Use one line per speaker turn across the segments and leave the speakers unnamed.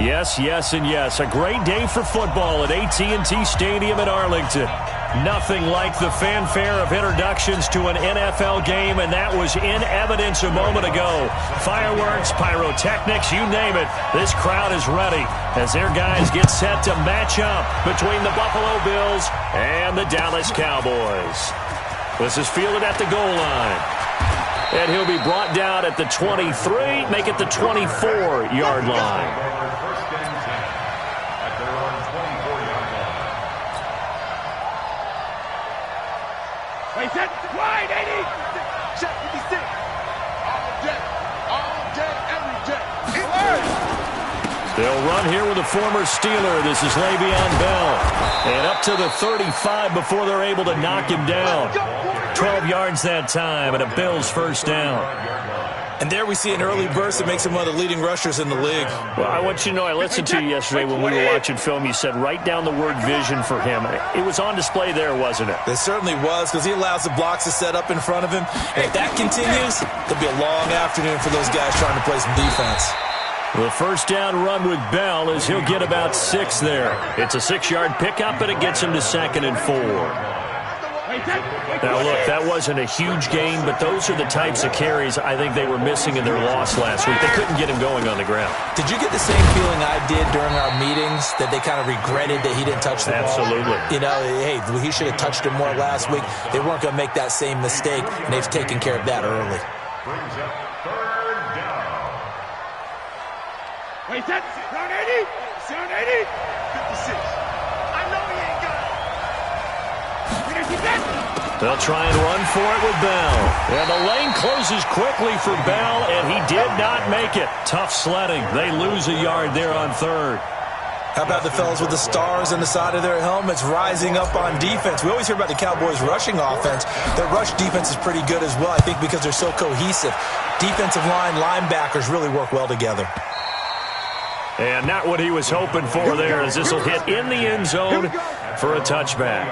Yes, yes, and yes. A great day for football at AT&T Stadium in Arlington. Nothing like the fanfare of introductions to an NFL game, and that was in evidence a moment ago. Fireworks, pyrotechnics, you name it. This crowd is ready as their guys get set to match up between the Buffalo Bills and the Dallas Cowboys. This is fielded at the goal line. And he'll be brought down at the 23, make it the 24-yard line.
Wait, set, wide, 80. Check 56. All day, every day.
They'll run here with a former Steeler. This is Le'Veon Bell. And up to the 35 before they're able to knock him down. 12 yards that time, and a Bills first down.
And there we see an early burst that makes him one of the leading rushers in the league.
Well, I want you to know, I listened to you yesterday when we were watching film. You said write down the word vision for him. It was on display there, wasn't it?
It certainly was, because he allows the blocks to set up in front of him. And if that continues, it'll be a long afternoon for those guys trying to play some defense.
The first down run with Bell is he'll get about 6 there. It's a 6-yard pickup, and it gets him to 2nd and 4. Now, look, that wasn't a huge gain, but those are the types of carries I think they were missing in their loss last week. They couldn't get him going on the ground.
Did you get the same feeling I did during our meetings, that they kind of regretted that he didn't touch the ball?
Absolutely.
You know, hey, he should have touched it more last week. They weren't going to make that same mistake, and they've taken care of that early.
Wait, set, down 80. Down 80. 56. I know he ain't got it.
They'll try and run for it with Bell. And the lane closes quickly for Bell, and he did not make it. Tough sledding. They lose a yard there on 3rd.
How about the fellas with the stars on the side of their helmets rising up on defense? We always hear about the Cowboys' rushing offense. Their rush defense is pretty good as well, I think, because they're so cohesive. Defensive line, linebackers really work well together.
And not what he was hoping for there, as this will hit in the end zone for a touchback.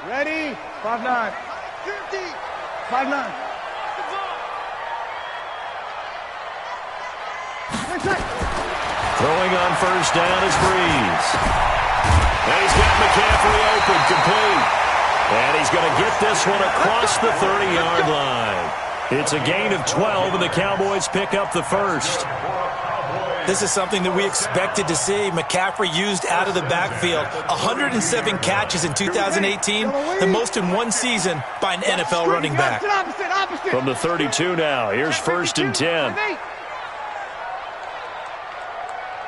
Ready? 5-9. 50. 5-9.
Throwing on first down is Breeze. And he's got McCaffrey open, complete. And he's going to get this one across the 30-yard line. It's a gain of 12, and the Cowboys pick up the first.
This is something that we expected to see. McCaffrey used out of the backfield. 107 catches in 2018, the most in one season by an NFL running back.
From the 32 now, here's 1st and 10.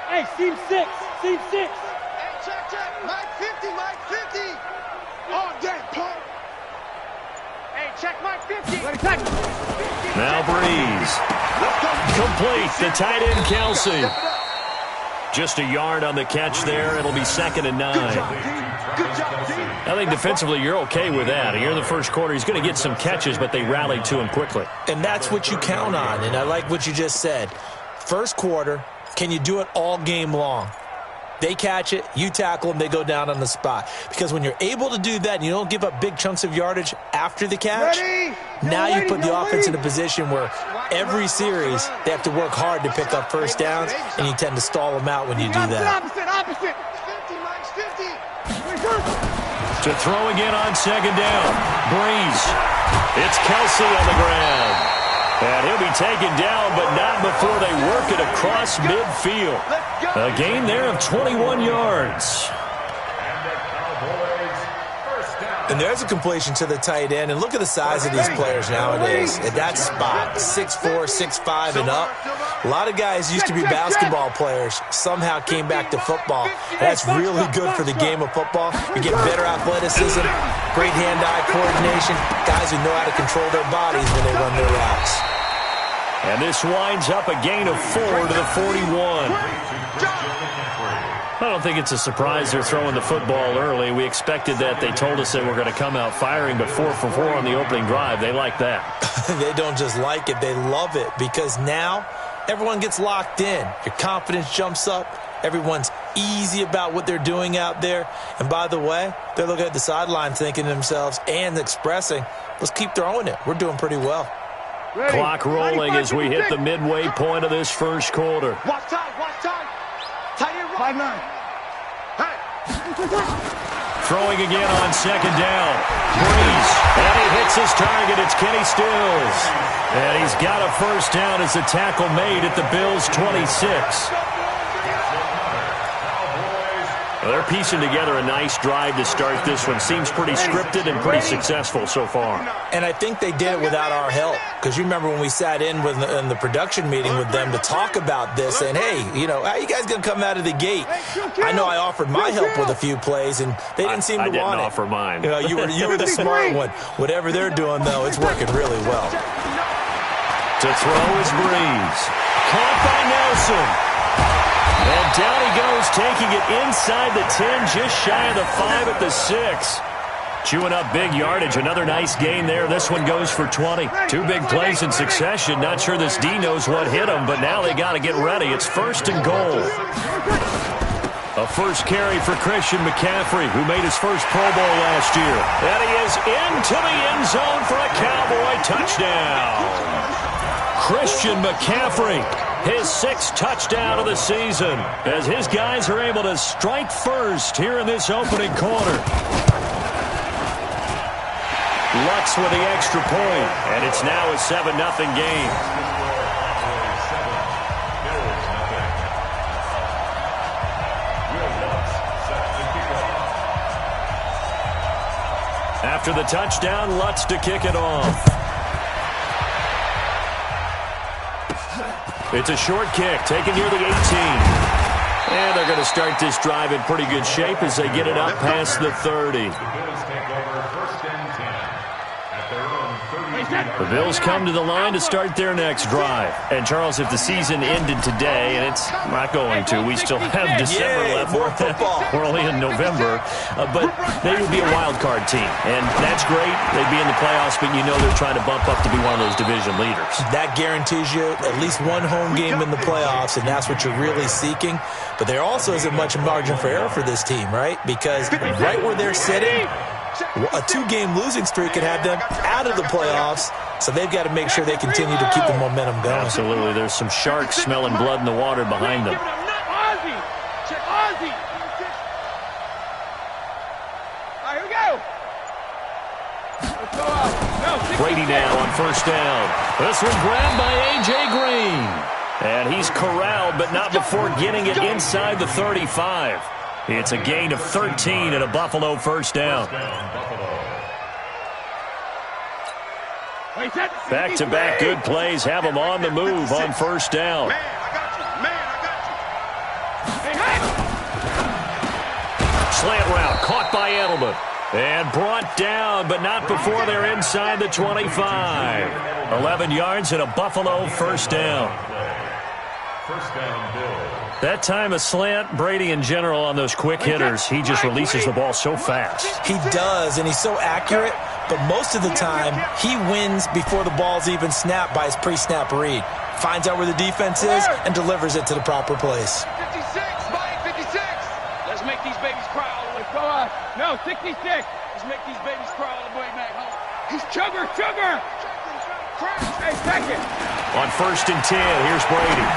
Hey, seam 6. Seam 6. Hey, check. Mike 50, Mike 50. All day, pump. Hey, check Mike 50.
Now Breeze. Complete. The tight end, Kelsey. Just a yard on the catch there. It'll be 2nd and 9. I think defensively you're okay with that. Here in the first quarter, he's going to get some catches, but they rallied to him quickly.
And that's what you count on, and I like what you just said. First quarter, can you do it all game long? They catch it, you tackle them, they go down on the spot. Because when you're able to do that and you don't give up big chunks of yardage after the catch, now you put the offense in a position where every series they have to work hard to pick up first downs, and you tend to stall them out when you do that.
Opposite. 50.
To throw again on 2nd down. Breeze. It's Kelsey on the ground. And he'll be taken down, but not before they work it across midfield. A gain there of 21 yards.
And there's a completion to the tight end. And look at the size of these players nowadays. At that spot, 6'4", 6'5", and up. A lot of guys used to be basketball players, somehow came back to football. And that's really good for the game of football. You get better athleticism, great hand-eye coordination, guys who know how to control their bodies when they run their routes.
And this winds up a gain of 4 to the 41. I don't think it's a surprise they're throwing the football early. We expected that. They told us they were going to come out firing, but 4 for 4 on the opening drive. They like that.
They don't just like it, they love it, because now everyone gets locked in. Your confidence jumps up. Everyone's easy about what they're doing out there. And by the way, they're looking at the sideline thinking to themselves and expressing, let's keep throwing it. We're doing pretty well.
Ready. Clock rolling as we hit the midway point of this first quarter.
Watch time, watch time. Tight end, 5-9. Hey.
Throwing again on second down. Breeze. And he hits his target. It's Kenny Stills. And he's got a first down as the tackle made at the Bills' 26. Well, they're piecing together a nice drive to start this one. Seems pretty scripted and pretty successful so far.
And I think they did it without our help. Because you remember when we sat in the production meeting with them to talk about this, saying, hey, you know, how are you guys going to come out of the gate? I know I offered my help with a few plays, and they didn't seem to want it.
I didn't offer mine.
You know, you were the smart one. Whatever they're doing, though, it's working really well.
To throw is Breeze. Caught by Nelson. And down he goes, taking it inside the 10, just shy of the 5 at the 6. Chewing up big yardage. Another nice gain there. This one goes for 20. Two big plays in succession. Not sure this D knows what hit him, but now they got to get ready. It's first and goal. A first carry for Christian McCaffrey, who made his first Pro Bowl last year. And he is into the end zone for a Cowboy touchdown. Christian McCaffrey, his 6th touchdown of the season, as his guys are able to strike first here in this opening quarter. Lutz with the extra point, and it's now a 7-0 game. After the touchdown, Lutz to kick it off. It's a short kick, taken near the 18. And they're going to start this drive in pretty good shape as they get it up past the 30. The Bills come to the line to start their next drive. And, Charles, if the season ended today, and it's not going to, we still have December left. We're only in November. But they would be a wild card team. And that's great. They'd be in the playoffs, but you know they're trying to bump up to be one of those division leaders. That
guarantees you at least one home game in the playoffs, and that's what you're really seeking. But there also isn't much margin for error for this team, right? Because right where they're sitting, a 2-game losing streak could have them out of the playoffs, so they've got to make sure they continue to keep the momentum going.
Absolutely. There's some sharks smelling blood in the water behind them. Brady now on first down. This one grabbed by A.J. Green. And he's corralled, but not before getting it inside the 35. It's a gain of 13 and a Buffalo first down. Back-to-back good plays have them on the move on first down. Slant route caught by Edelman. And brought down, but not before they're inside the 25. 11 yards and a Buffalo first down. First down, Bills. That time a slant, Brady in general on those quick hitters, he just releases the ball so fast.
He does, and he's so accurate, but most of the time he wins before the ball's even snapped by his pre-snap read. Finds out where the defense is and delivers it to the proper place.
56, Mike, 56. Let's make these babies cry all the way. Go on. No, 66. Let's make these babies cry all the way back home. He's sugar. Hey, second.
On first and 10, here's Brady.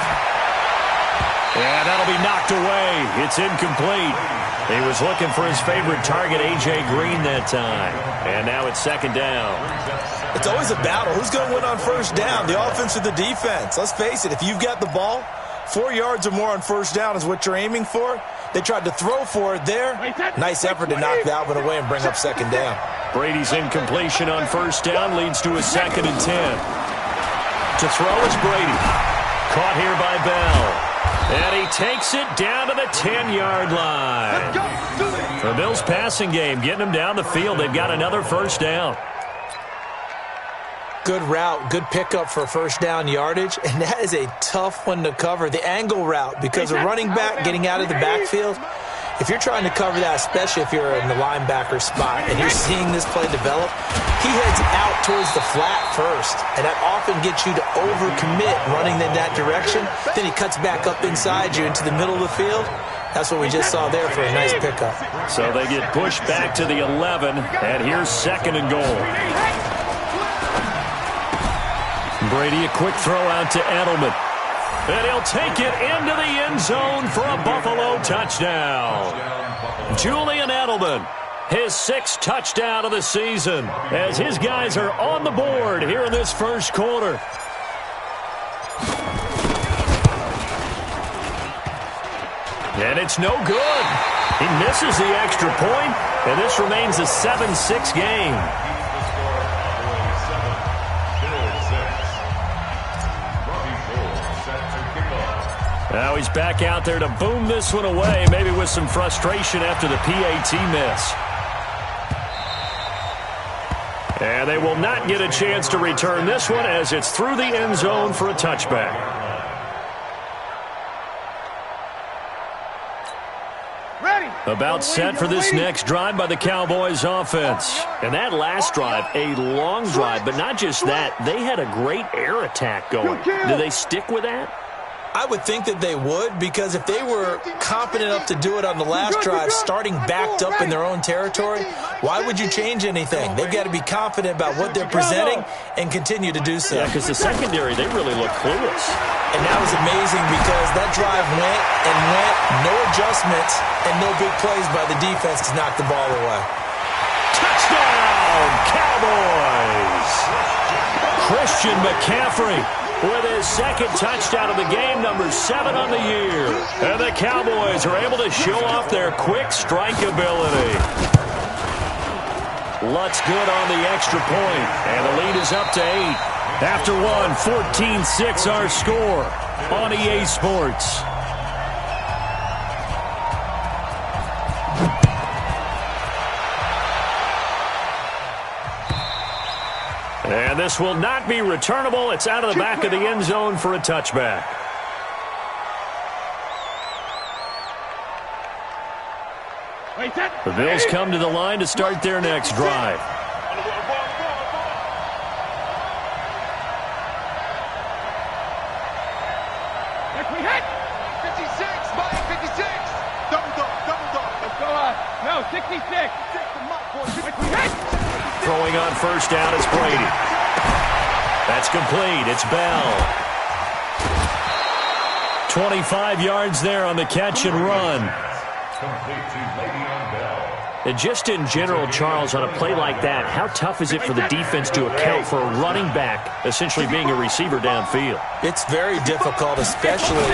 And that'll be knocked away. It's incomplete. He was looking for his favorite target, A.J. Green, that time. And now it's second down.
It's always a battle. Who's going to win on first down, the offense or the defense? Let's face it, if you've got the ball, 4 yards or more on first down is what you're aiming for. They tried to throw for it there. Nice effort to knock that one away and bring up second down.
Brady's incompletion on first down leads to a second and 10. To throw is Brady. Caught here by Bell. And he takes it down to the 10-yard line. The Bills passing game, getting them down the field. They've got another first down.
Good route, good pickup for first down yardage, and that is a tough one to cover. The angle route, because a running back getting out of the backfield, if you're trying to cover that, especially if you're in the linebacker spot and you're seeing this play develop, he heads out towards the flat first, and that often gets you to overcommit running in that direction. Then he cuts back up inside you into the middle of the field, That's what we just saw there for a nice pickup.
So they get pushed back to the 11, and here's 2nd and goal. Brady, a quick throw out to Edelman. And he'll take it into the end zone for a Buffalo touchdown. Julian Edelman, his 6th touchdown of the season, as his guys are on the board here in this first quarter. And it's no good. He misses the extra point, and this remains a 7-6 game. Now he's back out there to boom this one away, maybe with some frustration after the PAT miss. And they will not get a chance to return this one as it's through the end zone for a touchback. About set for this next drive by the Cowboys offense. And that last drive, a long drive, but not just that. They had a great air attack going. Do they stick with that?
I would think that they would, because if they were confident enough to do it on the last drive, starting backed up in their own territory, why would you change anything? They've got to be confident about what they're presenting and continue to do so.
Yeah, because the secondary, they really look clueless.
And that was amazing because that drive went and went, no adjustments, and no big plays by the defense to knock the ball away.
Touchdown, Cowboys! Christian McCaffrey with his 2nd touchdown of the game, number 7 on the year. And the Cowboys are able to show off their quick strike ability. Lutz good on the extra point, and the lead is up to 8. After one, 14-6 our score on EA Sports. And this will not be returnable. It's out of the back of the end zone for a touchback. The Bills come to the line to start their next drive.
No, 66.
Throwing on first down is Brady. That's complete. It's Bell. 25 yards there on the catch and run. And just in general, Charles, on a play like that, how tough is it for the defense to account for a running back essentially being a receiver downfield?
It's very difficult, especially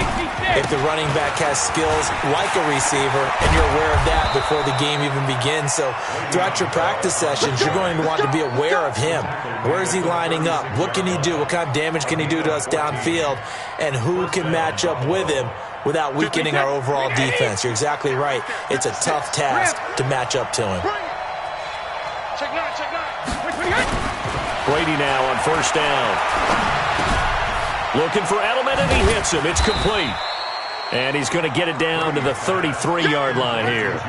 if the running back has skills like a receiver, and you're aware of that before the game even begins. So throughout your practice sessions, you're going to want to be aware of him. Where is he lining up? What can he do? What kind of damage can he do to us downfield? And who can match up with him without weakening our overall defense? You're exactly right. It's a tough task to match up to him.
Brady now on first down. Looking for Edelman, and he hits him. It's complete. And he's going to get it down to the 33-yard line here.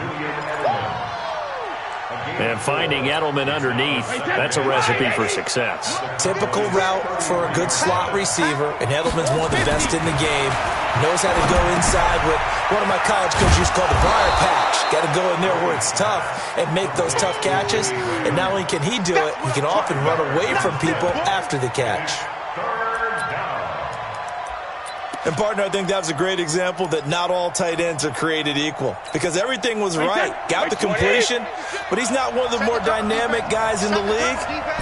And finding Edelman underneath, that's a recipe for success.
Typical route for a good slot receiver, and Edelman's one of the best in the game. Knows how to go inside what one of my college coaches used to call the briar patch. Got to go in there where it's tough and make those tough catches. And not only can he do it, he can often run away from people after the catch. And, partner, I think that was a great example that not all tight ends are created equal, because everything was right. Got the completion, but he's not one of the more dynamic guys in the league.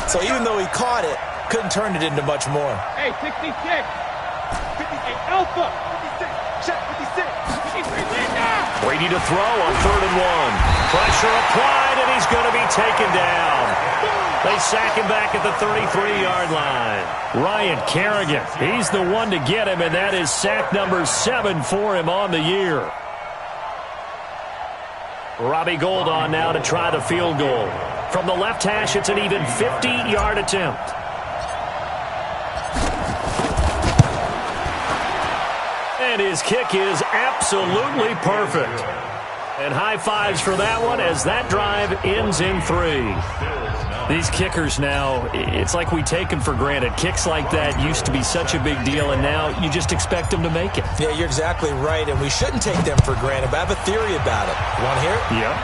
So even though he caught it, couldn't turn it into much more.
Hey, 66. 58 Alpha. 56. 56.
Brady to throw on 3rd and 1. Pressure applied, and he's going to be taken down. They sack him back at the 33-yard line. Ryan Kerrigan, he's the one to get him, and that is sack number 7 for him on the year. Robbie Gould on now to try the field goal. From the left hash, it's an even 50-yard attempt. And his kick is absolutely perfect. And high fives for that one as that drive ends in 3. These kickers now, it's like we take them for granted. Kicks like that used to be such a big deal, and now you just expect them to make it.
Yeah, you're exactly right, and we shouldn't take them for granted, but I have a theory about it. You want to hear it?
Yeah.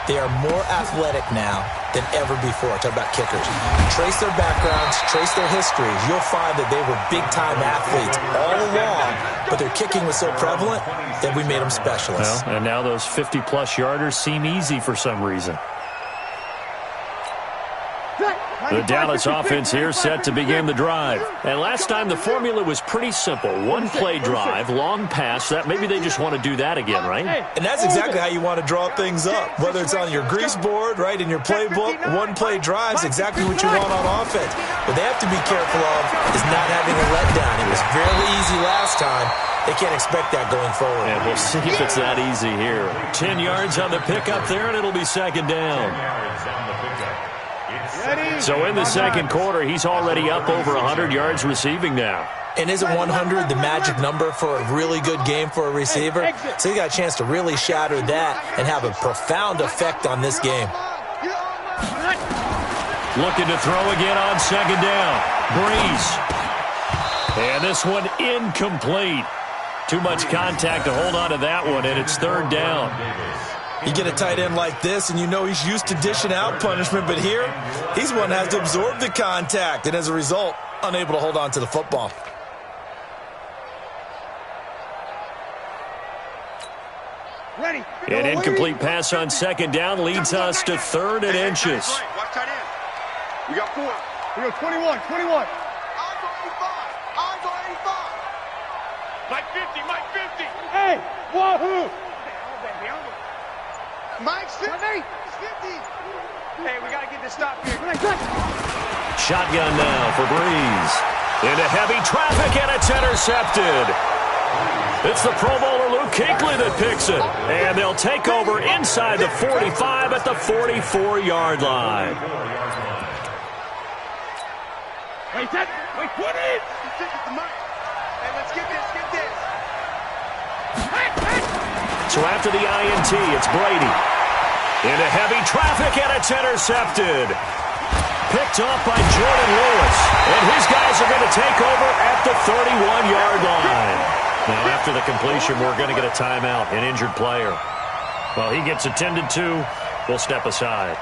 They are more athletic now than ever before. Talk about kickers. Trace their backgrounds, trace their histories. You'll find that they were big-time athletes all along, but their kicking was so prevalent that we made them specialists.
Well, and now those 50-plus yarders seem easy for some reason. The Dallas offense here set to begin the drive. And last time the formula was pretty simple. One-play drive, long pass. That maybe they just want to do that again, right?
And that's exactly how you want to draw things up. Whether it's on your grease board, right, in your playbook, one-play drives exactly what you want on offense. What they have to be careful of is not having a letdown. It was fairly easy last time. They can't expect that going forward.
And we'll see if it's that easy here. 10 yards on the pickup there, and it'll be second down. So in the second quarter, he's already up over 100 yards receiving now.
And isn't 100 the magic number for a really good game for a receiver? So he got a chance to really shatter that and have a profound effect on this game.
Looking to throw again on second down. Breeze. And this one incomplete. Too much contact to hold on to that one, and it's third down.
You get a tight end like this, and you know he's used to dishing out punishment, but here, he's one that has to absorb the contact, and as a result, unable to hold on to the football.
Ready.
An incomplete pass on second down leads us to third and inches.
Watch tight end. We got 4. We got 21. Mike 50, Mike 50. Hey, wahoo! Mike's 50. Hey, we got to get this stop here.
Shotgun now for Breeze. Into heavy traffic, and it's intercepted. It's the Pro Bowler Luke Kuechly that picks it. And they'll take over inside the 45 at the 44-yard line.
Wait, put it! Hey, let's get this.
So after the INT, it's Brady. Into heavy traffic, and it's intercepted. Picked off by Jordan Lewis. And his guys are going to take over at the 31-yard line. Now, after the completion, we're going to get a timeout, an injured player. Well, he gets attended to. We'll step aside.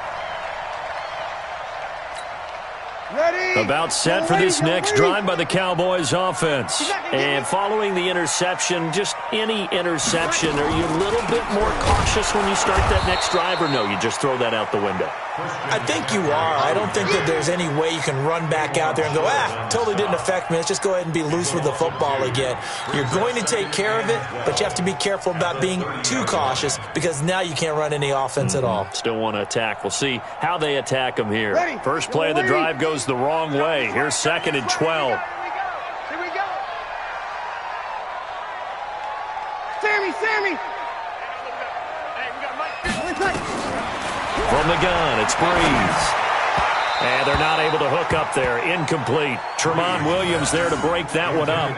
Ready?
About set for this next drive by the Cowboys offense. And following the interception, just any interception, are you a little bit more cautious when you start that next drive, or no, you just throw that out the window?
I think you are. I don't think that there's any way you can run back out there and go, totally didn't affect me. Let's just go ahead and be loose with the football again. You're going to take care of it, but you have to be careful about being too cautious because now you can't run any offense at all.
Still want to attack. We'll see how they attack them here. First play of the drive goes the wrong way. Here's second and 12.
Here we go. Sammy. Hey, we got Mike.
From the gun, it's Breeze. And they're not able to hook up there. Incomplete. Tremont Williams there to break that one up.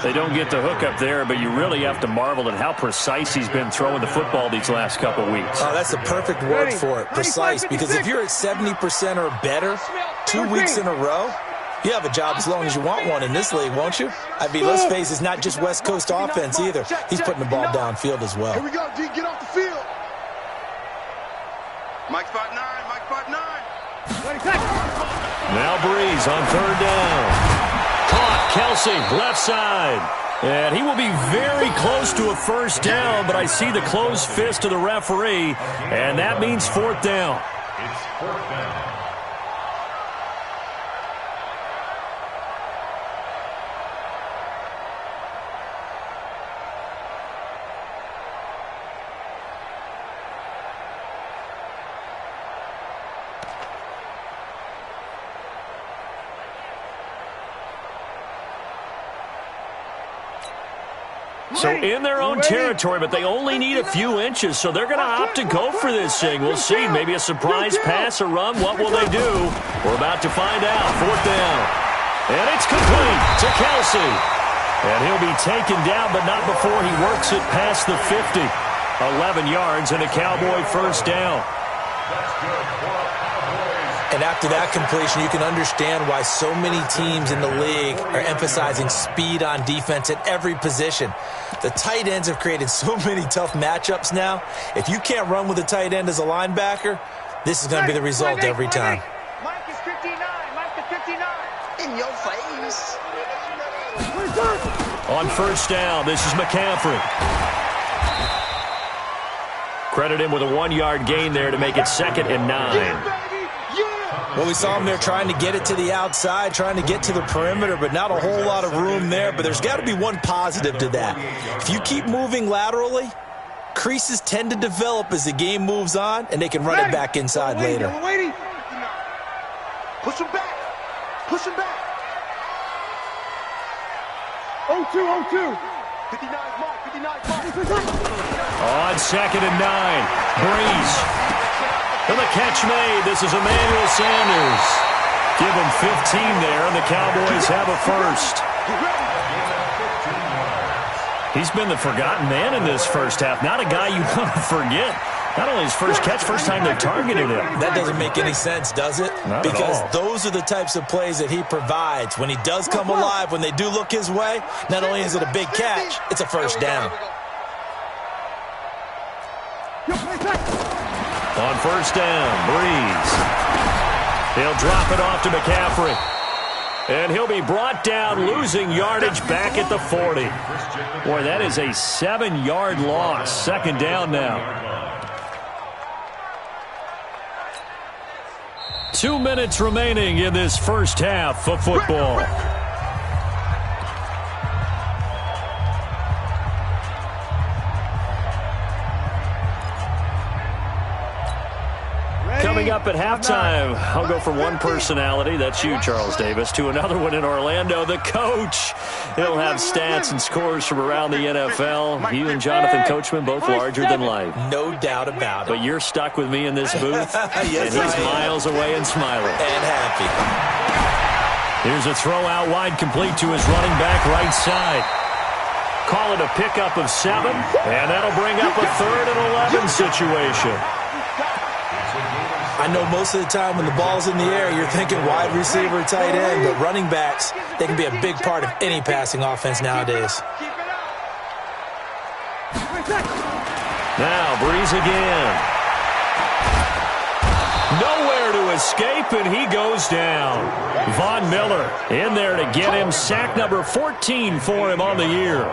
They don't get the hook up there, but you really have to marvel at how precise he's been throwing the football these last couple weeks.
Oh, that's the perfect word for it, precise. Because if you're at 70% or better 2 weeks in a row, you have a job as long as you want one in this league, won't you? I mean, let's face it, it's not just West Coast offense either. He's putting the ball downfield as well.
Here we go, D. Get off the field. Mike 5'9", Mike 5'9".
Now Breeze on third down. Caught, Kelsey, left side. And he will be very close to a first down, but I see the closed fist of the referee, and that means fourth down.
It's fourth down.
So in their own territory, but they only need a few inches, so they're going to opt to go for this thing. We'll see. Maybe a surprise pass or run. What will they do? We're about to find out. Fourth down. And it's complete to Kelsey. And he'll be taken down, but not before he works it past the 50. 11 yards and a Cowboy first down.
And after that completion, you can understand why so many teams in the league are emphasizing speed on defense at every position. The tight ends have created so many tough matchups now. If you can't run with a tight end as a linebacker, this is going to be the result every time.
Mike is 59. Mike is 59.
In your face.
On first down, this is McCaffrey. Credit him with a 1-yard gain there to make it 2nd and 9.
Well, we saw him there trying to get it to the outside, trying to get to the perimeter, but not a whole lot of room there. But there's got to be one positive to that. If you keep moving laterally, creases tend to develop as the game moves on, and they can run it back inside later.
Push him back. Push him back. 0-2, 59 mark, 59 mark.
On 2nd and 9, Breeze. And the catch made. This is Emmanuel Sanders. Give him 15 there, and the Cowboys have a first. He's been the forgotten man in this first half. Not a guy you want to forget. Not only his first catch, first time they targeted him.
That doesn't make any sense, does it?
Not
because
at all.
Those are the types of plays that he provides. When he does come alive, when they do look his way, not only is it a big catch, it's a first down.
On first down, Breeze. He'll drop it off to McCaffrey. And he'll be brought down, losing yardage back at the 40. Boy, that is a 7-yard loss. 2nd down now. 2 minutes remaining in this first half of football. Coming up at halftime, I'll go from one personality, that's you, Charles Davis, to another one in Orlando, the coach. He'll have stats and scores from around the NFL. You and Jonathan Coachman, both larger than life.
No doubt about it.
But you're stuck with me in this booth,
Yes,
and he's miles away and smiling.
And happy.
Here's a throw out wide, complete to his running back right side. Call it a pickup of 7, and that'll bring up a 3rd and 11 situation.
I know most of the time when the ball's in the air, you're thinking wide receiver, tight end, but running backs, they can be a big part of any passing offense nowadays.
Now, Breeze again. Nowhere to escape, and he goes down. Von Miller in there to get him. Sack number 14 for him on the year.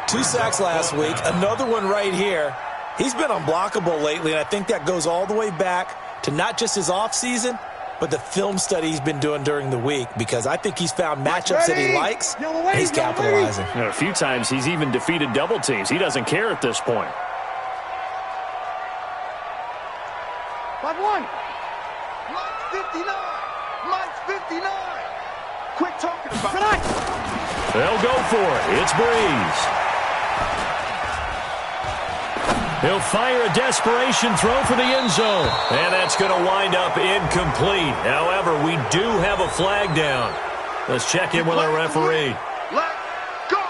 2 sacks last week, another one right here. He's been unblockable lately, and I think that goes all the way back to not just his offseason, but the film study he's been doing during the week, because I think he's found matchups that he likes, and he's capitalizing.
And a few times he's even defeated double teams. He doesn't care at this point.
5-1. Mike's 59. Mike's 59. Quit talking about it.
They'll go for it. It's Breeze. He'll fire a desperation throw for the end zone. And that's going to wind up incomplete. However, we do have a flag down. Let's check in with our referee.
Let's go.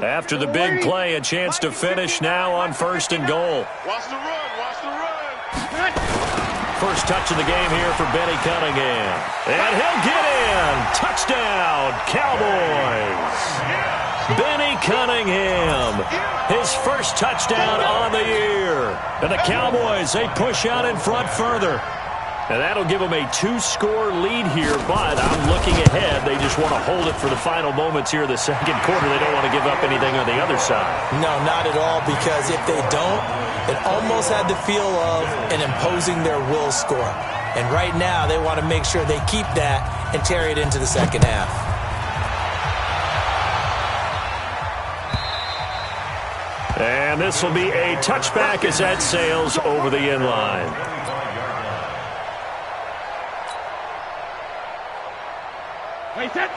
After the big play, a chance to finish now on 1st and goal.
Watch the run. Watch the run.
First touch of the game here for Benny Cunningham. And he'll get in. Touchdown, Cowboys. Benny Cunningham, his first touchdown on the year. And the Cowboys, they push out in front further. And that'll give them a 2-score lead here, but I'm looking ahead. They just want to hold it for the final moments here of the 2nd quarter. They don't want to give up anything on the other side.
No, not at all, because if they don't, it almost had the feel of an imposing their will score. And right now, they want to make sure they keep that and carry it into the 2nd half.
And this will be a touchback as that sails over the end line.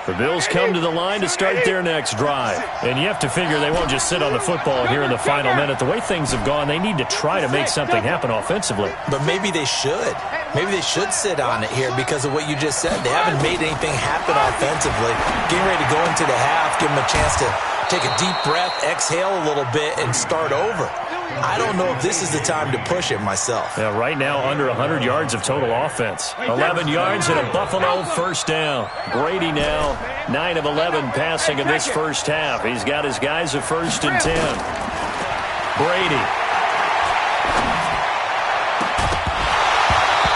The Bills come to the line to start their next drive. And you have to figure they won't just sit on the football here in the final minute. The way things have gone, they need to try to make something happen offensively.
But maybe they should. Maybe they should sit on it here because of what you just said. They haven't made anything happen offensively. Getting ready to go into the half, give them a chance to take a deep breath, exhale a little bit, and start over. I don't know if this is the time to push it myself.
Yeah, right now, under 100 yards of total offense. 11 yards and a Buffalo first down. Brady now 9 of 11 passing in this first half. He's got his guys at 1st and 10. Brady.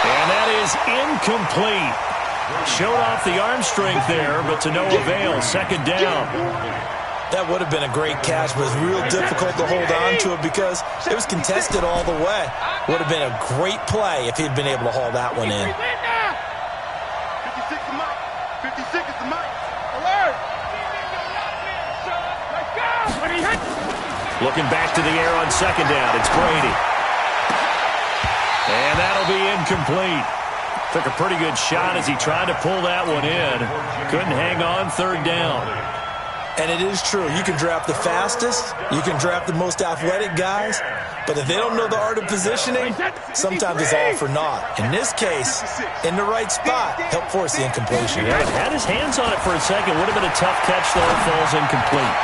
And that is incomplete. Showed off the arm strength there, but to no avail. 2nd down.
That would have been a great catch, but it's real difficult to hold on to it because it was contested all the way. Would have been a great play if he'd been able to haul that one in.
56 is Mike. 56 is the Mike. Alert!
Looking back to the air on 2nd down. It's Brady. And that'll be incomplete. Took a pretty good shot as he tried to pull that one in. Couldn't hang on 3rd down.
And it is true. You can draft the fastest. You can draft the most athletic guys. But if they don't know the art of positioning, sometimes it's all for naught. In this case, in the right spot, helped force the incompletion.
Yeah, had his hands on it for a second. Would have been a tough catch, though. It falls incomplete.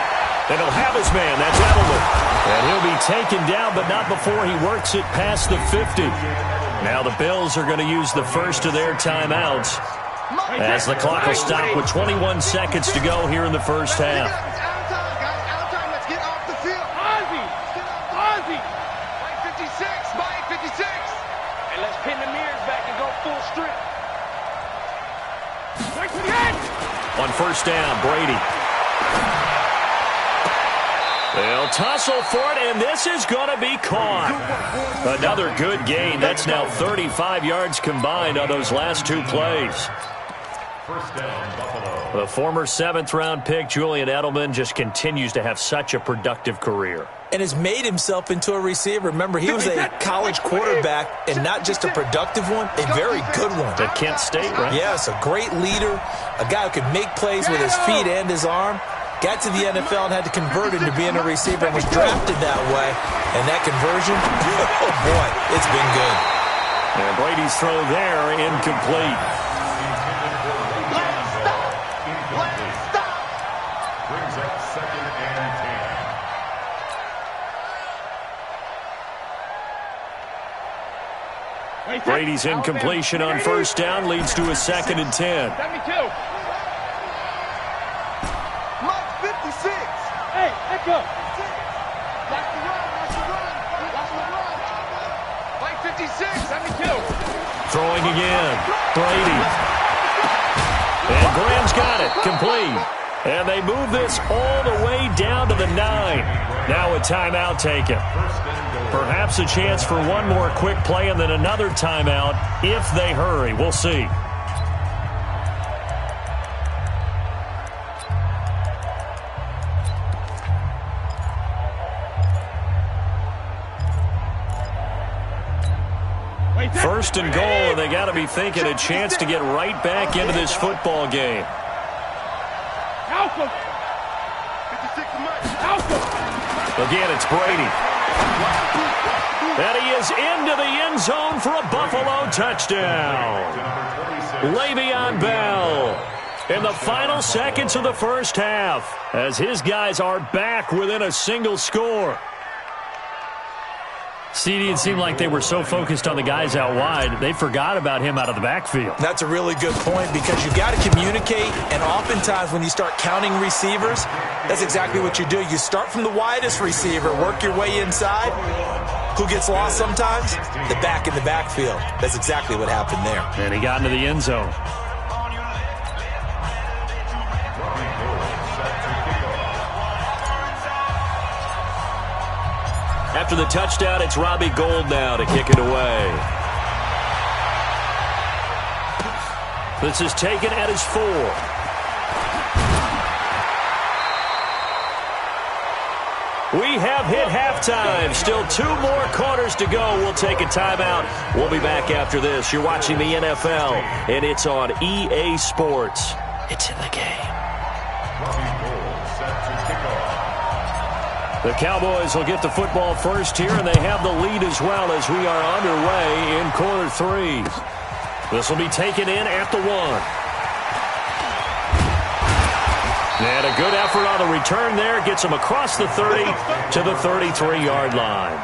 And he'll have his man. That's Edelman. And he'll be taken down, but not before he works it past the 50. Now the Bills are going to use the first of their timeouts as the clock will stop with 21 seconds to go here in the first half.
Out of time. Let's get off the field. Ozzy. Mike 56. And let's pin the mirrors back and go full strip.
On 1st down, Brady. They'll tussle for it, and this is going to be caught. Another good gain. That's now 35 yards combined on those last 2 plays. The former 7th-round pick, Julian Edelman, just continues to have such a productive career.
And has made himself into a receiver. Remember, he was a college quarterback, and not just a productive one, a very good one.
At Kent State, right?
Yes, a great leader, a guy who could make plays with his feet and his arm. Got to the NFL and had to convert into being a receiver and was drafted that way. And that conversion, oh boy, it's been good.
And Brady's throw there, incomplete. Brady's incompletion on 1st down leads to a 2nd and 10.
Mike 56. Hey, echo. Mike 56, 72.
Throwing again. Brady. And Graham's got it. Complete. And they move this all the way down to the 9. Now a timeout taken. Perhaps a chance for one more quick play and then another timeout if they hurry. We'll see. First and goal, and they got to be thinking a chance to get right back into this football game. Again, it's Brady. And he is into the end zone for a Buffalo touchdown. Le'Veon Bell in the final seconds of the first half as his guys are back within a single score. CD, it seemed like they were so focused on the guys out wide, they forgot about him out of the backfield.
That's a really good point because you've got to communicate, and oftentimes when you start counting receivers, that's exactly what you do. You start from the widest receiver, work your way inside. Who gets lost sometimes? The back in the backfield. That's exactly what happened there.
And he got into the end zone. After the touchdown, it's Robbie Gould now to kick it away. This is taken at his 4. We have hit halftime. Still 2 more quarters to go. We'll take a timeout. We'll be back after this. You're watching the NFL, and it's on EA Sports.
It's in the game.
The Cowboys will get the football first here, and they have the lead as well as we are underway in quarter 3. This will be taken in at the 1. And a good effort on the return there. Gets them across the 30 to the 33-yard line.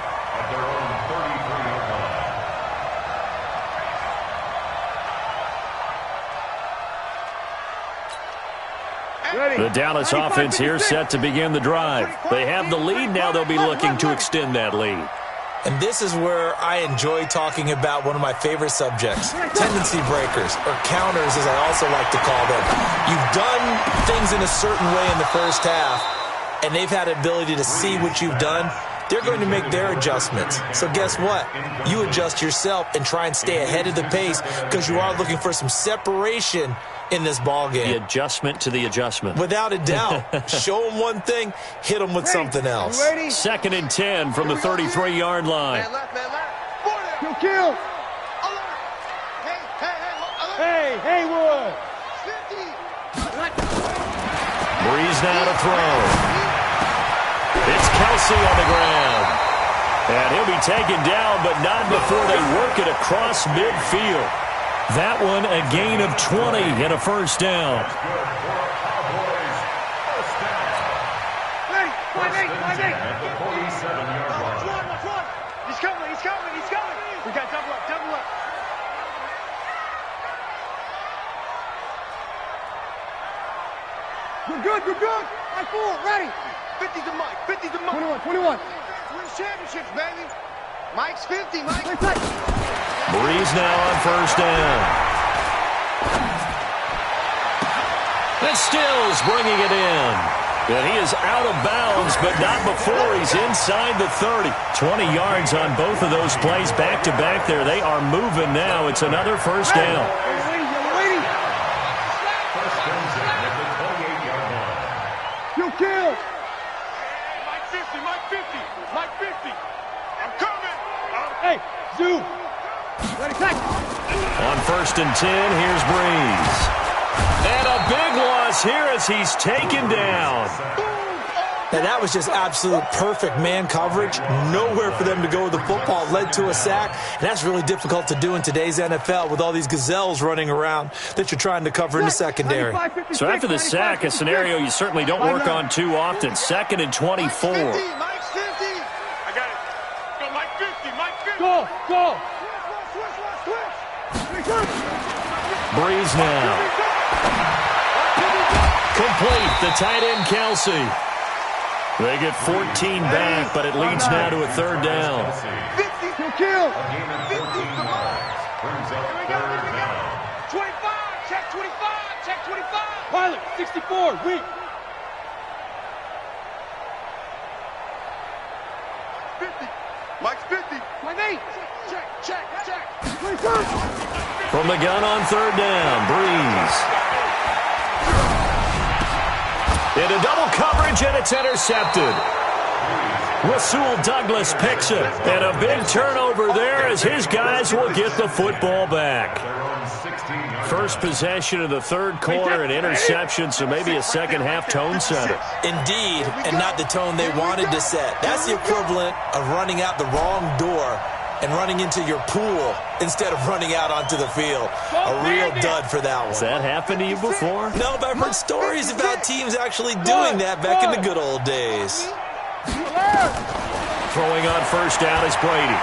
The Dallas offense here set to begin the drive. They have the lead. Now they'll be looking to extend that lead.
And this is where I enjoy talking about one of my favorite subjects, tendency breakers, or counters as I also like to call them. You've done things in a certain way in the first half, and they've had the ability to see what you've done. They're going to make their adjustments. So guess what? You adjust yourself and try and stay ahead of the pace because you are looking for some separation in this ball game.
The adjustment to the adjustment.
Without a doubt. Show them one thing, hit them with something else.
2nd and 10 from the 33-yard line.
Kill. Hey, Haywood.
Breeze now to throw. It's Kelsey on the ground. And he'll be taken down, but not before they work it across midfield. That one a gain of 20 and a first down.
He's coming. We got double up. We're good. I four, ready. 50 to Mike. 21. Win championships, baby. Mike's 50, Mike.
Breeze now on first down. And Stills bringing it in. And he is out of bounds, but not before he's inside the 30. 20 yards on both of those plays back-to-back there. They are moving now. It's another first down.
You kill. Mike 50. I'm coming. Hey, zoom. Ready, tack.
On 1st and 10, here's Breeze. And a big loss here as he's taken down.
Now that was just absolute perfect man coverage. Nowhere for them to go with the football. Led to a sack. And that's really difficult to do in today's NFL with all these gazelles running around that you're trying to cover in the secondary.
So after the sack, a scenario you certainly don't work on too often. 2nd and 24.
Go.
Breeze now. Complete. The tight end, Kelsey. They get 14 back, but it leads now to a 3rd down.
50 to kill. 50 to Mike. Here we go. 25. Check 25. Pilot, 64. Weak. 50. Mike's 50. Mike 8. Check.
From the gun on 3rd down, Breeze. Into double coverage, and it's intercepted. Rasul Douglas picks it. And a big turnover there as his guys will get the football back. First possession of the 3rd quarter, an interception, so maybe a second-half tone setter.
Indeed, and not the tone they wanted to set. That's the equivalent of running out the wrong door and running into your pool instead of running out onto the field. A real dud for that one.
Has that happened to you before?
No, but I've heard stories about teams actually doing that back in the good old days.
Throwing on first down is Brady.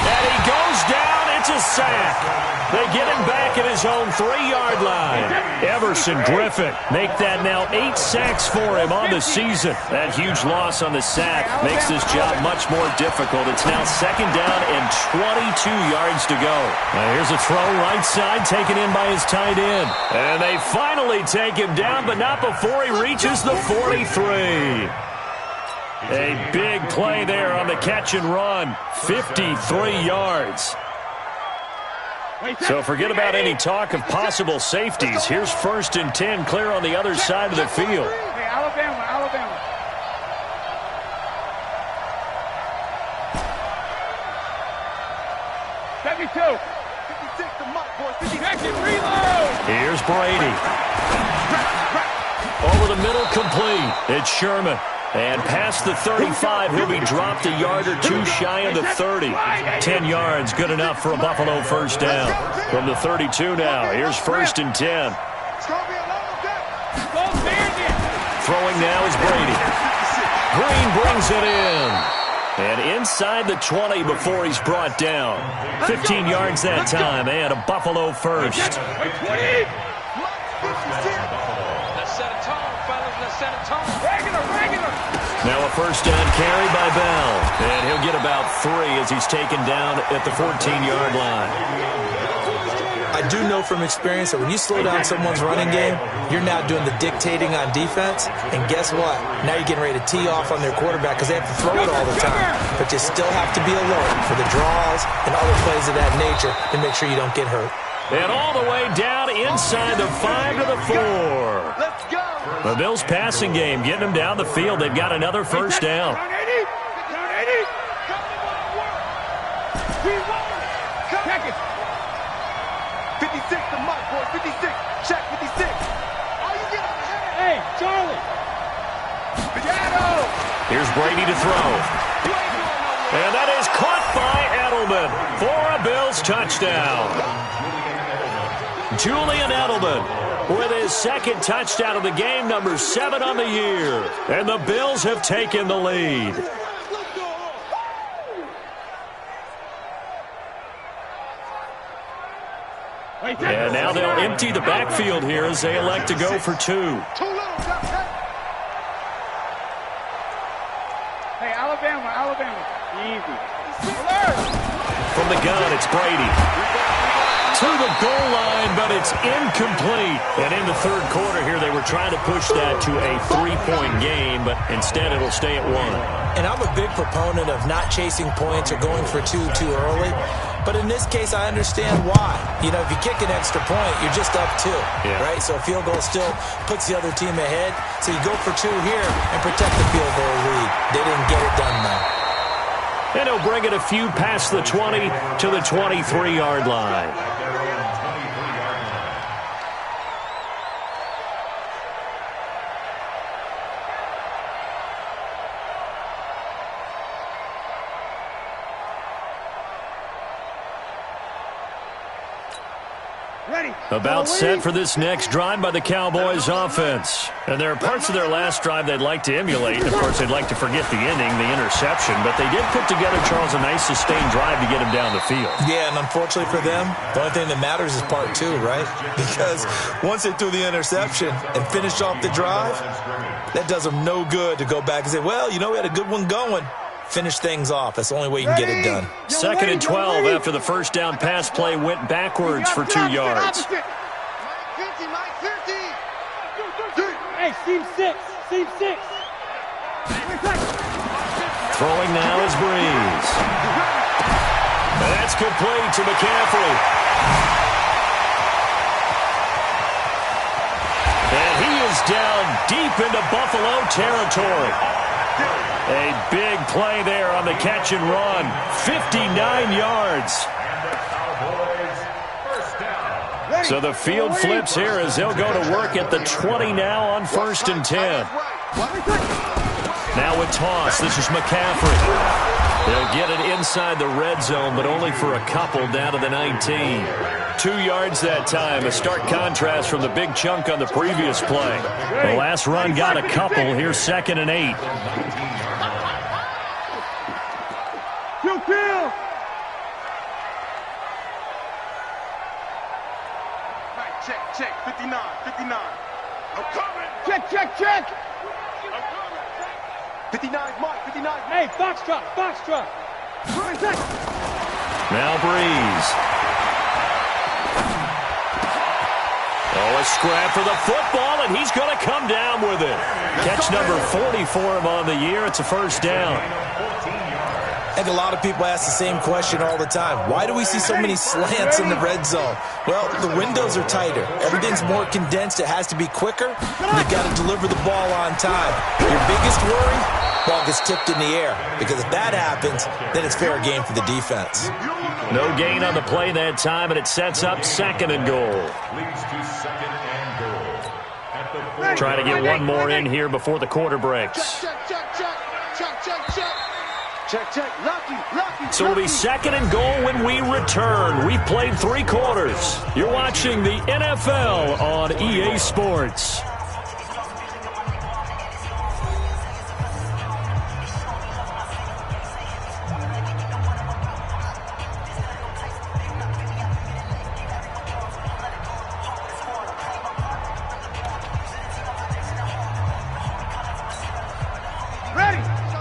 And he goes down. It's a sack. They get him back at his own 3-yard line. Everson Griffin make that now 8 sacks for him on the season. That huge loss on the sack makes this job much more difficult. It's now 2nd down and 22 yards to go. Now here's a throw right side taken in by his tight end. And they finally take him down, but not before he reaches the 43. A big play there on the catch and run. 53 yards. So forget about any talk of possible safeties. Here's 1st and 10 clear on the other side of the field.
Hey, Alabama. 72. 56 to Mike.
Here's Brady. Over the middle, complete. It's Sherman. And past the 35, he'll be dropped a yard or two shy of the 30. 10 yards, good enough for a Buffalo first down. From the 32 now, here's 1st and 10. Throwing now is Brady. Green brings it in. And inside the 20 before he's brought down. 15 yards that time, and a Buffalo first.
Let's set a tone, fellas. Let's set a tone. Regular.
Now a first down carry by Bell. And he'll get about 3 as he's taken down at the 14-yard line.
I do know from experience that when you slow down someone's running game, you're now doing the dictating on defense. And guess what? Now you're getting ready to tee off on their quarterback because they have to throw it all the time. But you still have to be alert for the draws and other plays of that nature to make sure you don't get hurt.
And all the way down inside the 5 to the 4.
Let's go.
The Bills passing game getting them down the field. They've got another first down.
Down 80. Check it.
56 to Mike, boy. 56. Check 56.
Hey, Charlie.
Here's Brady to throw. And that is caught by Edelman for a Bills touchdown. Julian Edelman with his 2nd touchdown of the game, number 7 on the year. And the Bills have taken the lead. And now they'll empty the backfield here as they elect to go for 2.
Hey, Alabama. Easy.
From the gun, it's Brady. To the goal line, but it's incomplete. And in the 3rd quarter here, they were trying to push that to a 3-point game, but instead it'll stay at 1.
And I'm a big proponent of not chasing points or going for 2 too early. But in this case, I understand why. You know, if you kick an extra point, you're just up 2, right? So a field goal still puts the other team ahead. So you go for 2 here and protect the field goal lead. They didn't get it done, though.
And he'll bring it a few past the 20 to the 23-yard line. About set for this next drive by the Cowboys offense. And there are parts of their last drive they'd like to emulate. And, of course, they'd like to forget the inning, the interception. But they did put together, Charles, a nice sustained drive to get him down the field.
Yeah, and unfortunately for them, the only thing that matters is part 2, right? Because once they threw the interception and finished off the drive, that does them no good to go back and say, well, you know, we had a good one going. Finish things off. That's the only way you can get it done.
2nd and 12 after the first down pass play went backwards for 2 yards.
Hey, seam 6.
Throwing now is Breeze. That's complete to McCaffrey. And he is down deep into Buffalo territory. A big play there on the catch and run. 59 yards. So the field flips here as they'll go to work at the 20 now on 1st and 10. Now with toss, this is McCaffrey. They'll get it inside the red zone, but only for a couple down to the 19. 2 yards that time, a stark contrast from the big chunk on the previous play. The last run got a couple. Here's 2nd and 8.
Check, 59. I'm coming.
Check.
I'm coming. 59, Mike, 59.
Hey, Foxtrot.
Now Breeze. Oh, a scrap for the football, and he's going to come down with it. Catch number 40 for him on the year. It's a first down.
And a lot of people ask the same question all the time. Why do we see so many slants in the red zone? Well, the windows are tighter. Everything's more condensed. It has to be quicker. And you've got to deliver the ball on time. Your biggest worry? ball gets tipped in the air. Because if that happens, then it's fair game for the defense.
No gain on the play that time, and it sets up 2nd and goal. Try to get one more in here before the quarter breaks. So it'll be 2nd and goal when we return. We've played 3 quarters. You're watching the NFL on EA Sports.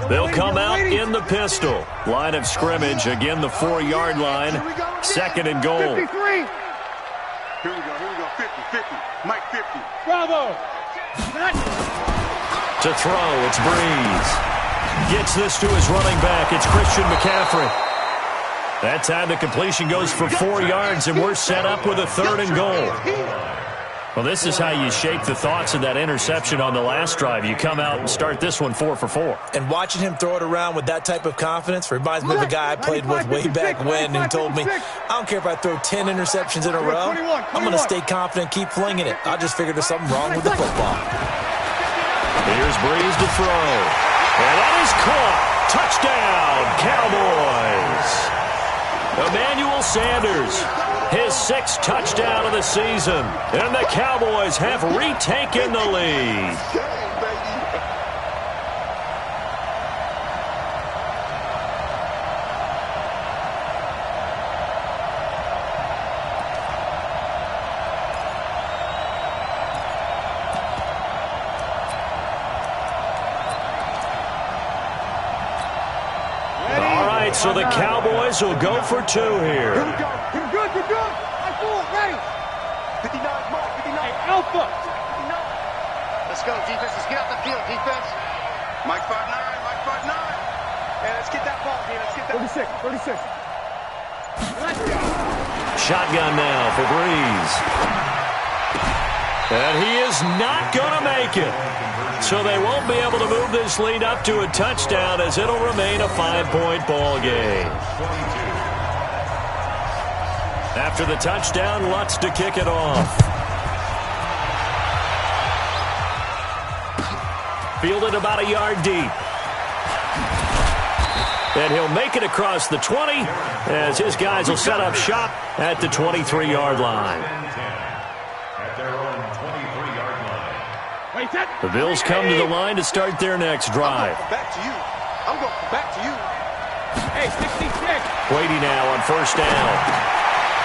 They'll come out in the pistol. Line of scrimmage, again the 4-yard line. 2nd and goal.
53. Here we go. 50. Mike 50.
Bravo.
To throw, it's Breeze. Gets this to his running back. It's Christian McCaffrey. That time the completion goes for 4 yards, and we're set up with a 3rd and goal. Well, this is how you shape the thoughts of that interception on the last drive. You come out and start this one 4 for 4.
And watching him throw it around with that type of confidence reminds me of a guy I played with way back when who told me, I don't care if I throw 10 interceptions in a row, I'm going to stay confident, keep flinging it. I just figured there's something wrong with the football.
Here's Breeze to throw. And that is caught. Touchdown, Cowboys. Emmanuel Sanders, his 6th touchdown of the season. And the Cowboys have retaken the lead. So the Cowboys will go for 2 here.
Here we go. You're good. I'm full. Ready. 59, Mike. 59.
Hey, Alpha.
59. Let's go, defense. Let's get out the field, defense. Mike 5'9". And let's get that ball, man. Let's get that. 36.
Shotgun now for Breeze. And he is not going to make it. So they won't be able to move this lead up to a touchdown as it'll remain a 5-point ball game. After the touchdown, Lutz to kick it off. Fielded about a yard deep. And he'll make it across the 20 as his guys will set up shop at the 23-yard line. The Bills come to the line to start their next drive.
I'm going back to you.
Hey, 66.
Brady now on 1st down.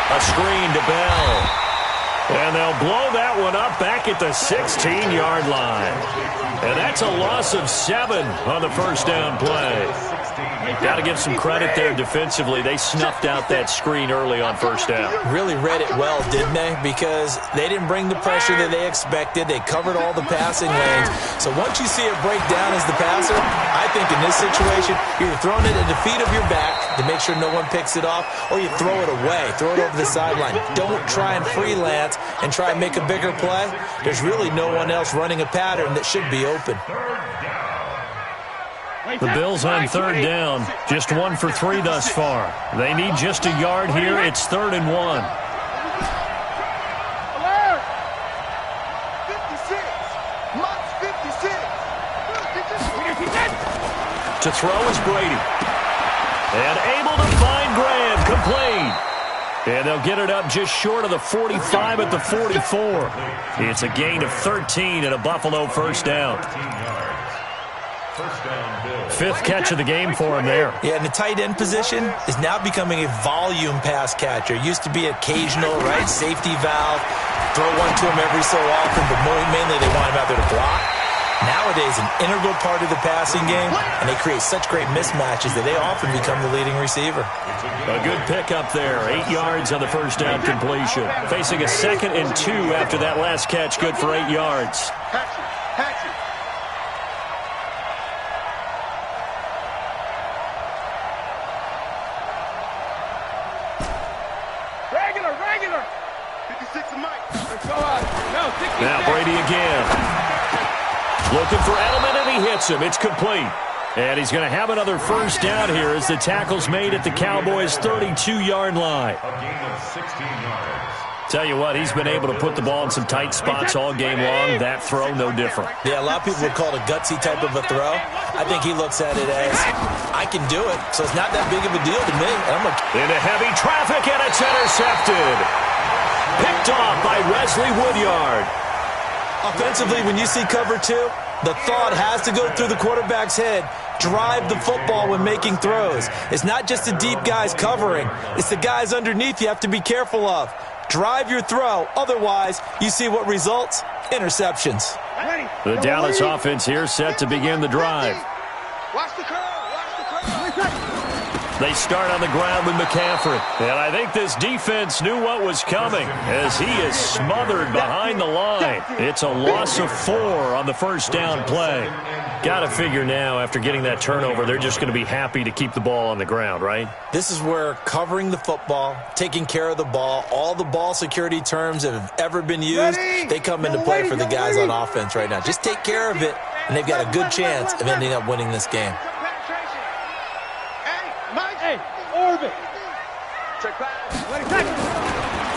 A screen to Bell. And they'll blow that one up back at the 16-yard line. And that's a loss of 7 on the 1st down play. Got to give some credit there defensively. They snuffed out that screen early on 1st down.
Really read it well, didn't they? Because they didn't bring the pressure that they expected. They covered all the passing lanes. So once you see it break down as the passer, I think in this situation, you're throwing it at the feet of your back to make sure no one picks it off, or you throw it away, throw it over the sideline. Don't try and freelance and try and make a bigger play. There's really no one else running a pattern that should be open.
The Bills on 3rd down, just 1 for 3 thus far. They need just a yard here. It's 3rd and 1.
Alert! 56. Mike's 56.
To throw is Brady. And able to find Graham, complete. And they'll get it up just short of the 45 at the 44. It's a gain of 13 and a Buffalo 1st down. 5th catch of the game for him there.
Yeah, and the tight end position is now becoming a volume pass catcher. It used to be occasional, right, safety valve, throw one to him every so often, but mainly they want him out there to block. Nowadays, an integral part of the passing game, and they create such great mismatches that they often become the leading receiver.
A good pickup there, 8 yards on the 1st down completion. Facing a 2nd and 2 after that last catch, good for 8 yards.
Hatchet.
Regular.
56 of Mike.
No, 66.
Now Brady again. Looking for Edelman, and he hits him. It's complete. And he's going to have another first down here as the tackle's made at the Cowboys' 32-yard line.
A gain of 16 yards.
Tell you what, he's been able to put the ball in some tight spots all game long. That throw, no different.
Yeah, a lot of people would call it a gutsy type of a throw. I think he looks at it as, I can do it, so it's not that big of a deal to me.
Into heavy traffic, and it's intercepted. Picked off by Wesley Woodyard.
Offensively, when you see cover two, the thought has to go through the quarterback's head. Drive the football when making throws. It's not just the deep guys covering. It's the guys underneath you have to be careful of. Drive your throw. Otherwise, you see what results? Interceptions.
The Dallas offense here set to begin the drive.
Watch the curl. Watch the curl.
They start on the ground with McCaffrey. And I think this defense knew what was coming as he is smothered behind the line. It's a loss of 4 on the first down play. Got to figure now, after getting that turnover, they're just going to be happy to keep the ball on the ground, right?
This is where covering the football, taking care of the ball, all the ball security terms that have ever been used, they come into play for the guys on offense right now. Just take care of it, and they've got a good chance of ending up winning this game.
Orbit.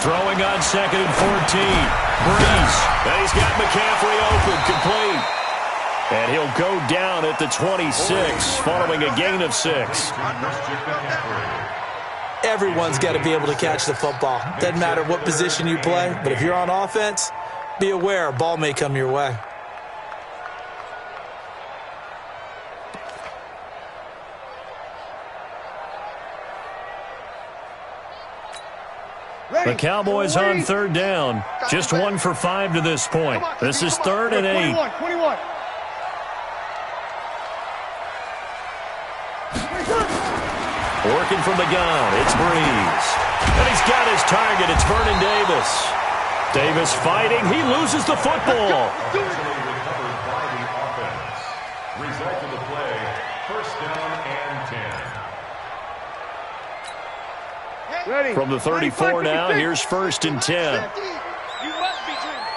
Throwing on 2nd and 14. Breeze. And he's got McCaffrey open, complete. And he'll go down at the 26, following a gain of 6.
Everyone's got to be able to catch the football. Doesn't matter what position you play, but if you're on offense, be aware a ball may come your way.
The Cowboys on 3rd down. Just 1 for 5 to this point. This is 3rd and 8.
21.
Working from the gun, it's Breeze. And he's got his target, it's Vernon Davis. Davis fighting, he loses the football.
Result of the play, first down and 10.
Ready.
From the 34 now, here's 1st and 10.
You must be dreaming.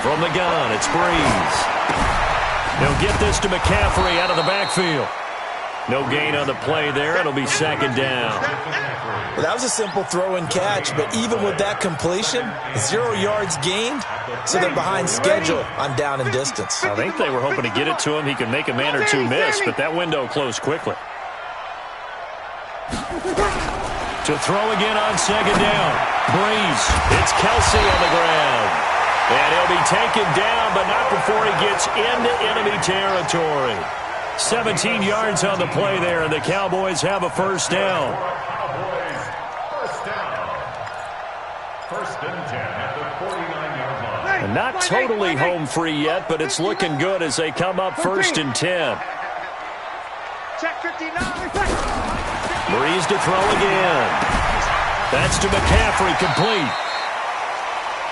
From the gun, it's Breeze. He'll get this to McCaffrey out of the backfield. No gain on the play there. It'll be 2nd down.
Well, that was a simple throw and catch, but even with that completion, 0 yards gained, so they're behind schedule on down and distance.
I think they were hoping to get it to him. He could make a man or two miss, but that window closed quickly. To throw again on 2nd down. Breeze. It's Kelsey on the ground. And he'll be taken down, but not before he gets into enemy territory. 17 yards on the play there, and the Cowboys have a first down.
First down. 1st and 10 at the 49-yard line.
And not totally home free yet, but it's looking good as they come up 1st and 10.
Check 59.
Breeze to throw again. That's to McCaffrey, complete.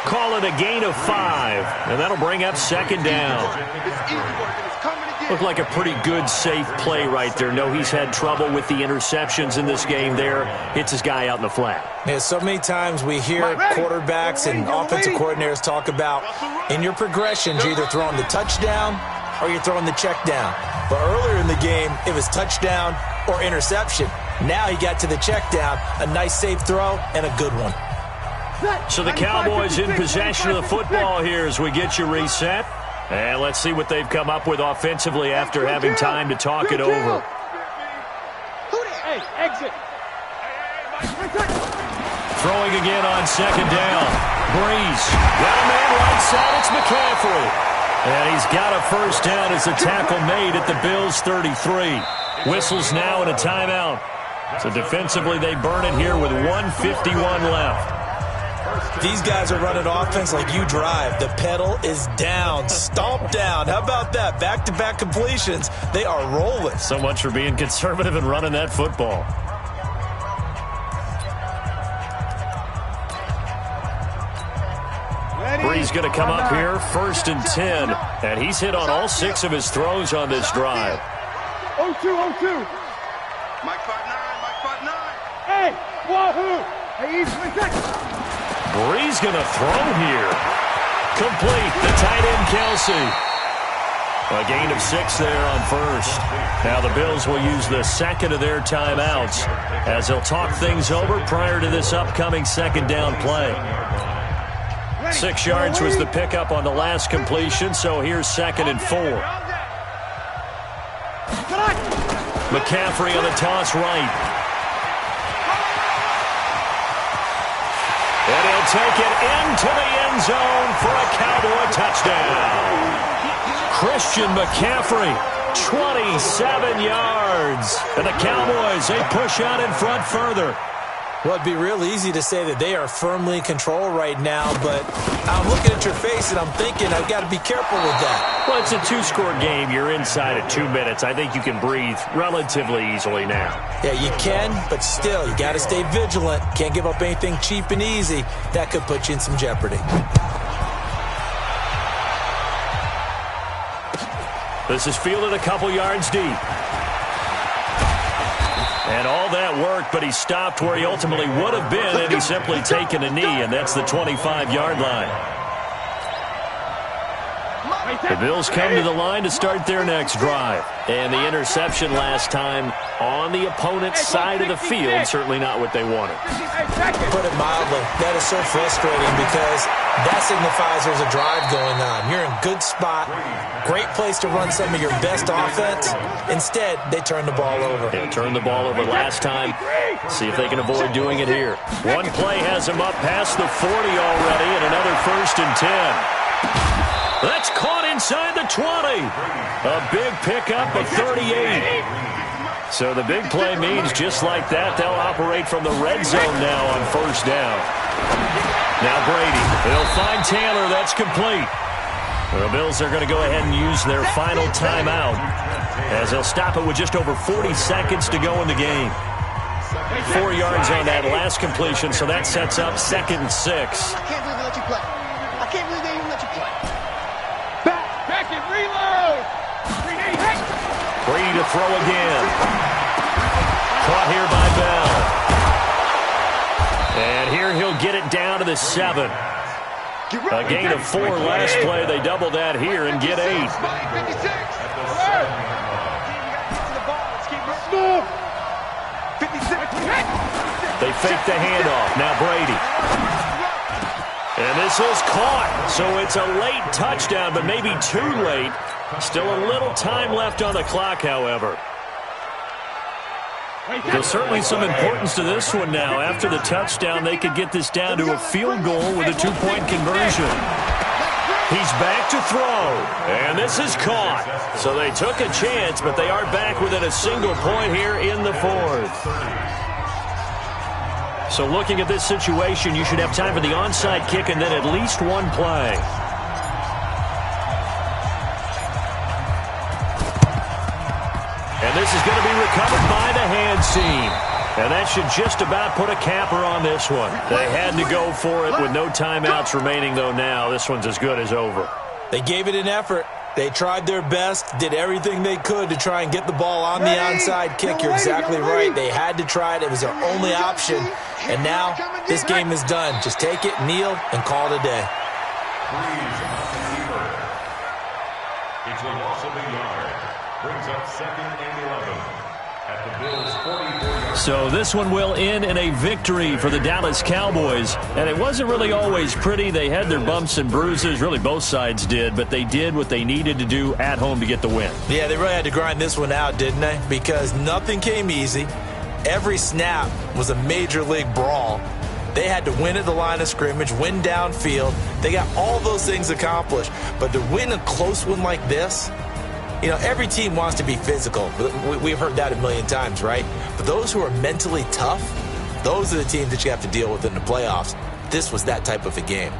Call it a gain of 5, and that'll bring up 2nd down.
It's easy work, and it's coming again.
Looked like a pretty good, safe play right there. No, he's had trouble with the interceptions in this game there. Hits his guy out in the flat.
Yeah, so many times we hear quarterbacks and offensive coordinators talk about in your progressions, you're either throwing the touchdown or you're throwing the check down. But earlier in the game, it was touchdown or interception. Now he got to the check down, a nice safe throw, and a good one.
So the Cowboys in possession of the football here as we get you reset. And let's see what they've come up with offensively after having time to talk it over.
Hey, exit.
Throwing again on 2nd down. Breeze. Got a man right side. It's McCaffrey. And he's got a first down as the tackle made at the Bills' 33. Whistles now and a timeout. So defensively they burn it here with 1:51 left.
These guys are running offense like you drive. The pedal is down, stomp down. How about that? Back-to-back completions. They are rolling.
So much for being conservative and running that football. Breeze going to come up here, 1st and 10. And he's hit on all 6 of his throws on this drive.
0-2.
Mike 5-9.
Hey, wahoo. Hey, easy.
Bree's going to throw here. Complete. The tight end, Kelsey. A gain of 6 there on first. Now the Bills will use the second of their timeouts as they'll talk things over prior to this upcoming second down play. 6 yards was the pickup on the last completion, so here's 2nd and 4. McCaffrey on the toss right. And he'll take it into the end zone for a Cowboy touchdown. Christian McCaffrey, 27 yards. And the Cowboys, they push out in front further.
Well, it'd be real easy to say that they are firmly in control right now, but I'm looking at your face and I'm thinking I've got to be careful with that.
Well, it's a 2-score game. You're inside at 2 minutes. I think you can breathe relatively easily now.
Yeah, you can, but still, you got to stay vigilant. Can't give up anything cheap and easy. That could put you in some jeopardy.
This is fielded a couple yards deep. And all that work, but he stopped where he ultimately would have been, and he's simply taken a knee, and that's the 25-yard line. The Bills come to the line to start their next drive. And the interception last time on the opponent's side of the field, certainly not what they wanted.
Put it mildly, that is so frustrating because that signifies there's a drive going on. You're in a good spot, great place to run some of your best offense. Instead, they turn the ball over.
They turned the ball over last time. See if they can avoid doing it here. One play has them up past the 40 already, and another 1st and 10. That's caught inside the 20. A big pickup of 38. So the big play means just like that, they'll operate from the red zone now on 1st down. Now Brady. They'll find Taylor. That's complete. The Bills are going to go ahead and use their final timeout as they'll stop it with just over 40 seconds to go in the game. 4 yards on that last completion, so that sets up 2nd and 6.
I can't believe they let you play. I can't believe they even let you play.
Back and reload.
Brady to throw again. Caught here by Bell. And here he'll get it down to the 7. A gain of 4 last play. They double that here and get 8.
56.
They fake the handoff. Now Brady. And this is caught. So it's a late touchdown, but maybe too late. Still a little time left on the clock, however. There's certainly some importance to this one now. After the touchdown, they could get this down to a field goal with a 2-point conversion. He's back to throw, and this is caught. So they took a chance, but they are back within a single point here in the 4th. So looking at this situation, you should have time for the onside kick and then at least one play. And this is going to be recovered by the hands team. And that should just about put a capper on this one. They had to go for it with no timeouts remaining, though, now. This one's as good as over.
They gave it an effort. They tried their best, did everything they could to try and get the ball on the onside kick. You're exactly right. They had to try it. It was their only option. And now this game is done. Just take it, kneel, and call it a day.
It's a loss of a yard. Brings up 2nd and 11 at the Bills' 44-yard.
So this one will end in a victory for the Dallas Cowboys. And it wasn't really always pretty. They had their bumps and bruises. Really, both sides did. But they did what they needed to do at home to get the win.
Yeah, they really had to grind this one out, didn't they? Because nothing came easy. Every snap was a major league brawl. They had to win at the line of scrimmage, win downfield. They got all those things accomplished. But to win a close one like this, you know, every team wants to be physical. We've heard that a million times, right? But those who are mentally tough, those are the teams that you have to deal with in the playoffs. This was that type of a game.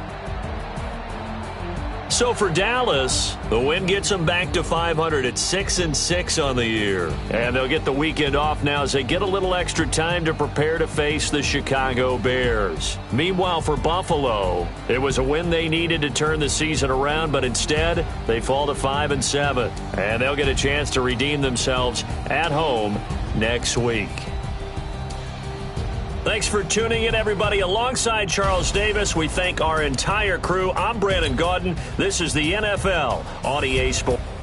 So for Dallas, the win gets them back to 500 at 6-6 on the year. And they'll get the weekend off now as they get a little extra time to prepare to face the Chicago Bears. Meanwhile, for Buffalo, it was a win they needed to turn the season around, but instead, they fall to 5-7. And they'll get a chance to redeem themselves at home next week. Thanks for tuning in, everybody. Alongside Charles Davis, we thank our entire crew. I'm Brandon Gaudin. This is the NFL on EA Sports.